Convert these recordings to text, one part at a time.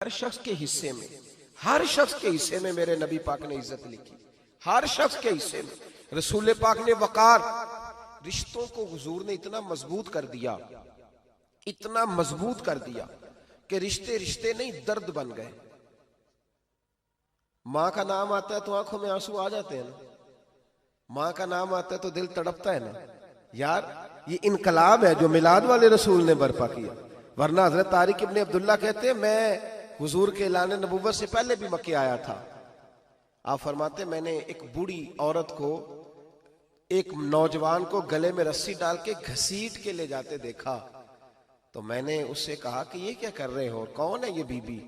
हर शख्स के हिस्से में, हर शख्स के हिस्से में मेरे नबी पाक ने इज्जत लिखी। हर शख्स के हिस्से में रसूल पाक ने वकार, रिश्तों को हुजूर ने इतना मजबूत कर दिया, इतना मजबूत कर दिया कि रिश्ते रिश्ते नहीं दर्द बन गए। माँ का नाम आता है तो आंखों में आंसू आ जाते हैं ना, माँ का नाम आता है तो दिल तड़पता है ना। यार ये इनकलाब है जो मिलाद वाले रसूल ने बर्पा किया। वरना हजरत तारिक इब्ने अब्दुल्ला कहते हैं मैं हुजूर के ऐलान नबुव्वत से पहले भी मक्के आया था। आप फरमाते मैंने एक बूढ़ी औरत को, एक नौजवान को गले में रस्सी डाल के घसीट के ले जाते देखा, तो मैंने उससे कहा कि ये क्या कर रहे हो, कौन है ये बीबी,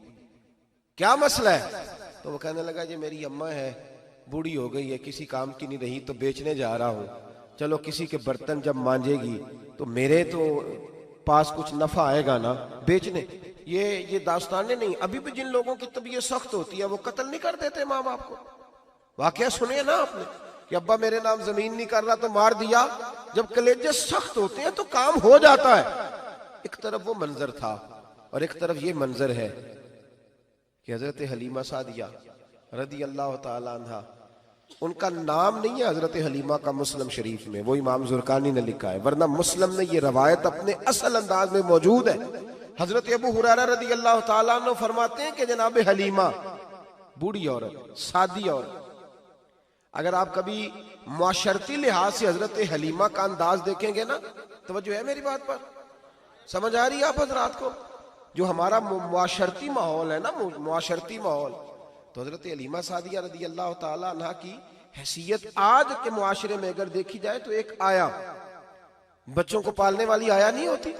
क्या मसला है? तो वो कहने लगा जी मेरी अम्मा है, बूढ़ी हो गई है, किसी काम की नहीं रही, तो बेचने जा रहा हूं। चलो किसी के बर्तन जब मांजेगी तो मेरे तो पास कुछ नफा आएगा ना बेचने। ये दास्तानें नहीं। अभी भी जिन लोगों की तबीयत सख्त होती है वो कत्ल नहीं कर देते माँ बाप को। वाकया सुने ना आपने कि अब्बा मेरे नाम जमीन नहीं कर रहा तो मार दिया। जब कलेजे सख्त होते हैं तो काम हो जाता है। एक तरफ वो मंजर था और एक तरफ ये मंजर है कि हजरत हलीमा सादिया रदी अल्लाह ताला अन्हा, उनका नाम नहीं है हजरत हलीमा का मुस्लिम शरीफ में, वो इमाम जुरकानी ने लिखा है, वरना मुस्लिम में ये रवायत अपने असल अंदाज में मौजूद है। हजरत अबू हुरैरा रदी अल्लाह ताला अन्हु फरमाते हैं कि जनाब हलीमा बूढ़ी औरत, सादी औरत। अगर आप कभी मुआशरती लिहाज से हजरत हलीमा का अंदाज देखेंगे ना, तवज्जो है मेरी बात पर, समझ आ रही है आप हजरात को? जो हमारा मुआशरती माहौल है ना, मुआशरती माहौल, तो हजरत हलीमा सादिया रदी अल्लाह ताला अन्हा की हैसियत आज के मुआशरे में अगर देखी जाए तो एक आया, बच्चों को पालने वाली आया नहीं होती,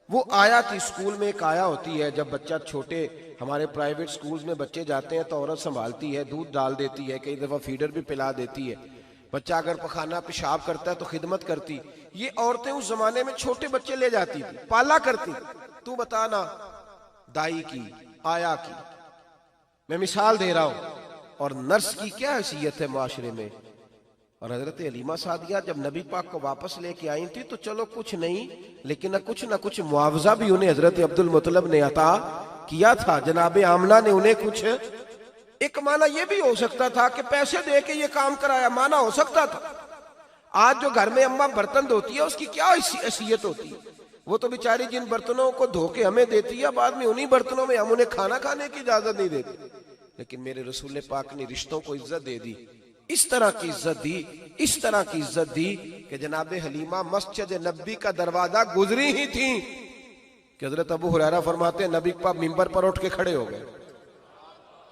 वो आया थी। स्कूल में एक आया होती है, जब बच्चा छोटे हमारे प्राइवेट स्कूल्स में बच्चे जाते हैं तो औरत संभालती है, दूध डाल देती है, कई दफा फीडर भी पिला देती है। बच्चा अगर पखाना पेशाब करता है तो खिदमत करती। ये औरतें उस जमाने में छोटे बच्चे ले जाती थी, पाला करती। तू बताना दाई की, आया की, मैं मिसाल दे रहा हूं, और नर्स की क्या हैसियत है मुआशरे में। और हजरत हलीमा सादिया जब नबी पाक को वापस लेके आई थी तो चलो कुछ नहीं, लेकिन कुछ ना कुछ मुआवजा भी उन्हें हजरत अब्दुल मुत्तलिब ने अता किया था। जनाब आमना ने उन्हें कुछ, एक माना यह भी हो सकता था कि पैसे दे के ये काम कराया, माना हो सकता था। आज जो घर में अम्मा बर्तन धोती है उसकी क्या हैसियत होती है? वो तो बेचारी जिन बर्तनों को धो के हमें देती है, बाद में उन्हीं बर्तनों में हम उन्हें खाना खाने की इजाजत नहीं देते। लेकिन मेरे रसूल पाक ने रिश्तों को इज्जत दे दी, इस तरह की इज्जत दी, इस तरह की इज्जत दी कि जनाब हलीमा मस्जिद नबी का दरवाजा गुजरी ही थी कि हजरत अबू हुरैरा फरमाते हैं नबी पाक मिंबर पर उठ के खड़े हो गए।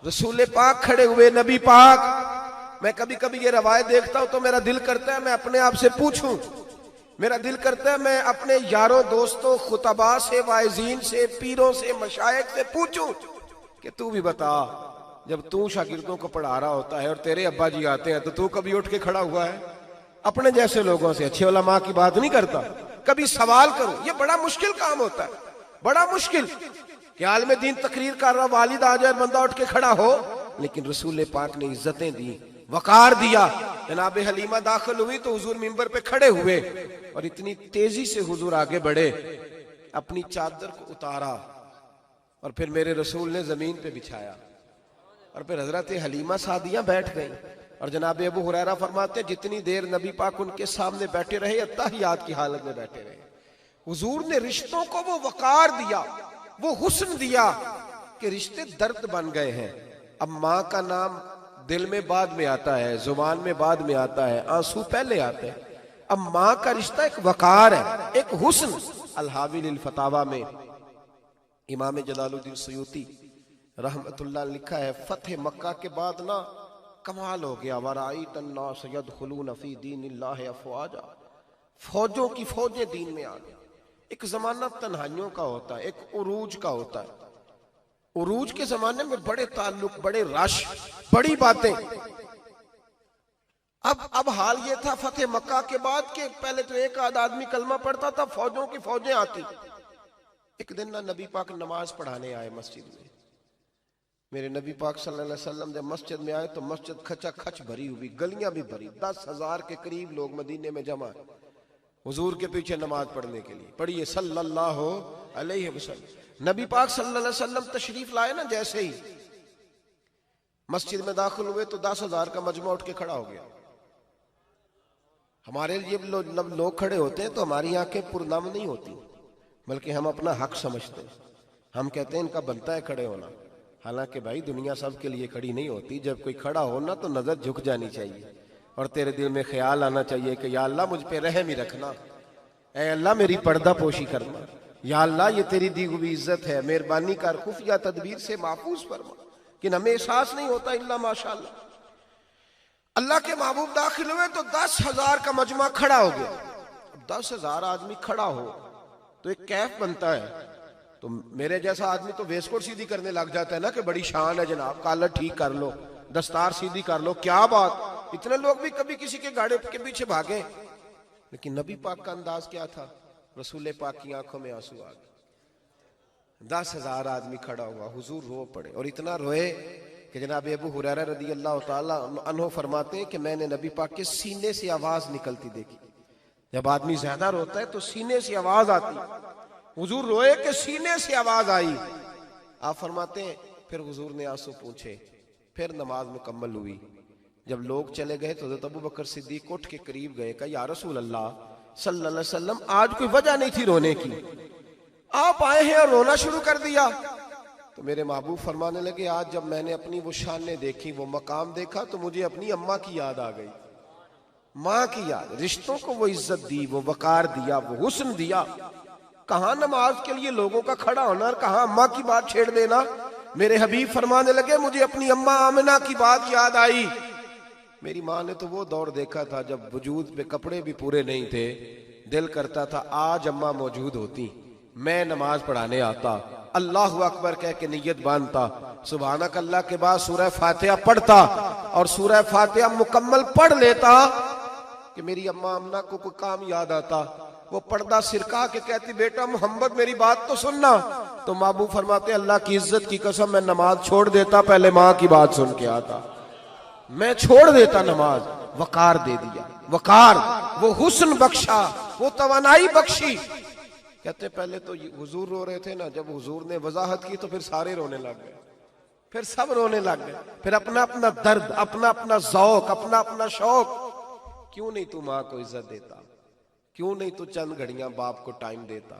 रसूल पाक खड़े हुए, नबी पाक। मैं कभी कभी ये रवायत देखता हूं तो मेरा दिल करता है मैं अपने आप से पूछूं, मेरा दिल करता है मैं अपने यारों दोस्तों खुतबा से, वाइजीन से, पीरों से, मशाइख से पूछूं कि तू भी बता, जब तू शागिर्दों को पढ़ा रहा होता है और तेरे अब्बा जी आते हैं तो तू कभी उठ के खड़ा हुआ है? अपने जैसे लोगों से, अच्छे उलमा की बात नहीं करता, कभी सवाल करो। ये बड़ा मुश्किल काम होता है, बड़ा मुश्किल कि आलिम दीन तकरीर कर रहा, वालिद आ जाए, बंदा उठ के खड़ा हो। लेकिन रसूल पाक ने इज्जतें दी, वकार दिया। जनाब हलीमा दाखिल हुई तो हुजूर मिंबर पे खड़े हुए और इतनी तेजी से हुजूर आगे बढ़े, अपनी चादर को उतारा और फिर मेरे रसूल ने जमीन पे बिछाया और फिर हजरत हलीमा सादिया बैठ गई। और जनाब अबू हुरैरा फरमाते जितनी देर नबी पाक उनके सामने बैठे रहे, अत्तहियात की हालत में बैठे रहे। हुजूर ने रिश्तों को वो वकार दिया, वो हुस्न दिया कि रिश्ते दर्द बन गए हैं। अब माँ का नाम दिल में बाद में आता है, जुबान में बाद में आता है, आंसू पहले आते हैं। अब माँ का रिश्ता एक वकार है, एक हुस्न। अल-हावी लिल फतावा में इमाम जलालुद्दीन सयूती रहमतुल्लाह लिखा है, फतेह मक्का के बाद ना कमाल हो गया, वराईत अन्नास यदखुलून फी दीनिल्लाहि अफवाजा, फौजों की फौजें दीन में आ गई। एक जमाना तन्हाइयों का होता है, एक उरूज का होता है। उरूज के जमाने में बड़े ताल्लुक, बड़े रश, बड़ी बातें। अब हाल ये था फतेह मक्का के बाद के पहले तो एक आध आदमी कलमा पढ़ता था, फौजों की फौजें आती। एक दिन ना नबी पाक नमाज पढ़ाने आए मस्जिद में। मेरे नबी पाक सल्लल्लाहु अलैहि वसल्लम जब मस्जिद में आए तो मस्जिद खचा खच भरी हुई, गलियां भी भरी, 10,000 के करीब लोग मदीने में जमा है। हुजूर के पीछे नमाज पढ़ने के लिए। पढ़िए सल्लल्लाहु अलैहि वसल्लम। नबी पाक सल्लल्लाहु अलैहि वसल्लम तशरीफ लाए ना, जैसे ही मस्जिद में दाखिल हुए तो 10,000 का मजमा उठ के खड़ा हो गया। हमारे लिए लोग खड़े होते हैं तो हमारी आंखें पुरनम नहीं होती, बल्कि हम अपना हक समझते हैं। हम कहते हैं इनका बनता है खड़े होना। हालांकि भाई दुनिया सब के लिए खड़ी नहीं होती। जब कोई खड़ा हो ना तो नजर झुक जानी चाहिए और तेरे दिल में ख्याल आना चाहिए कि या अल्लाह मुझ पे रहम ही रखना, ऐ अल्लाह मेरी पर्दा पोशी करना, या अल्लाह ये तेरी दी हुई इज्जत है, मेहरबानी कर, खुफिया तदबीर से महफूज फरमा। कि हमें एहसास नहीं होता इल्ला माशाअल्लाह। अल्लाह के महबूब दाखिल हुए तो 10,000 का मजमा खड़ा हो गया। 10,000 आदमी खड़ा हो तो एक कैफ बनता है। तो मेरे जैसा आदमी तो वेस्टकोट सीधी करने लग जाता है ना कि बड़ी शान है जनाब, कॉलर ठीक कर लो, दस्तार सीधी कर लो, क्या बात। इतने लोग भी कभी किसी के गाड़े के पीछे भागे। लेकिन नबी पाक का अंदाज क्या था? रसूल पाक की आंखों में आंसू आ गए। 10,000 आदमी खड़ा हुआ, हुजूर रो पड़े और इतना रोए कि जनाब अबू हुरैरा रदी अल्लाह ताला अन्हु फरमाते हैं कि मैंने नबी पाक के सीने से आवाज निकलती देखी। जब आदमी ज्यादा रोता है तो सीने से आवाज आती। हुजूर रोए कि सीने से आवाज आई। आप फरमाते हैं फिर हुजूर ने आंसू पूछे, फिर नमाज मुकम्मल हुई। जब लोग चले गए तो हज़रत अबू बकर सिद्दीक उठ के करीब गए, कहा या रसूल अल्लाह सल्लल्लाहु अलैहि वसल्लम, आज कोई वजह नहीं थी रोने की, आप आए हैं और रोना शुरू कर दिया। तो मेरे महबूब फरमाने लगे, आज जब मैंने अपनी वो शानें देखी, वो मकाम देखा, तो मुझे अपनी अम्मा की याद आ गई। माँ की याद, रिश्तों को वो इज्जत दी, वो वकार दिया, वो हुस्न दिया। कहाँ नमाज के लिए लोगों का खड़ा होना और कहाँ अम्मा की बात छेड़ देना। मेरे हबीब फरमाने लगे, मुझे अपनी अम्मा आमिना की बात याद आई। मेरी माँ ने तो वो दौर देखा था जब वजूद पे कपड़े भी पूरे नहीं थे, दिल करता था आज अम्मा मौजूद होती, मैं नमाज पढ़ाने आता, अल्लाहु अकबर कह के नियत बांधता, सुभानक अल्लाह के बाद सूरह फातिहा पढ़ता और सूरह फातिहा मुकम्मल पढ़ लेता कि मेरी अम्मा अम्ना को कोई काम याद आता। वो पर्दा सिरका के कहती, बेटा मोहम्मद मेरी बात तो सुनना। तो महबूब फरमाते, अल्लाह की इज्जत की कसम मैं नमाज छोड़ देता, पहले माँ की बात सुन के आता। मैं छोड़ देता नमाज। वकार दे दिया, वकार, वो हुस्न बख्शा, वो तवानाई बख्शी। कहते पहले तो हुजूर रो रहे थे ना, जब हुजूर ने वजाहत की तो फिर सारे रोने लग गए, फिर सब रोने लग गए। फिर अपना अपना दर्द, अपना अपना ज़ौक, अपना अपना शौक। क्यों नहीं तू माँ को इज्जत देता? क्यों नहीं तू चंद घड़ियां बाप को टाइम देता?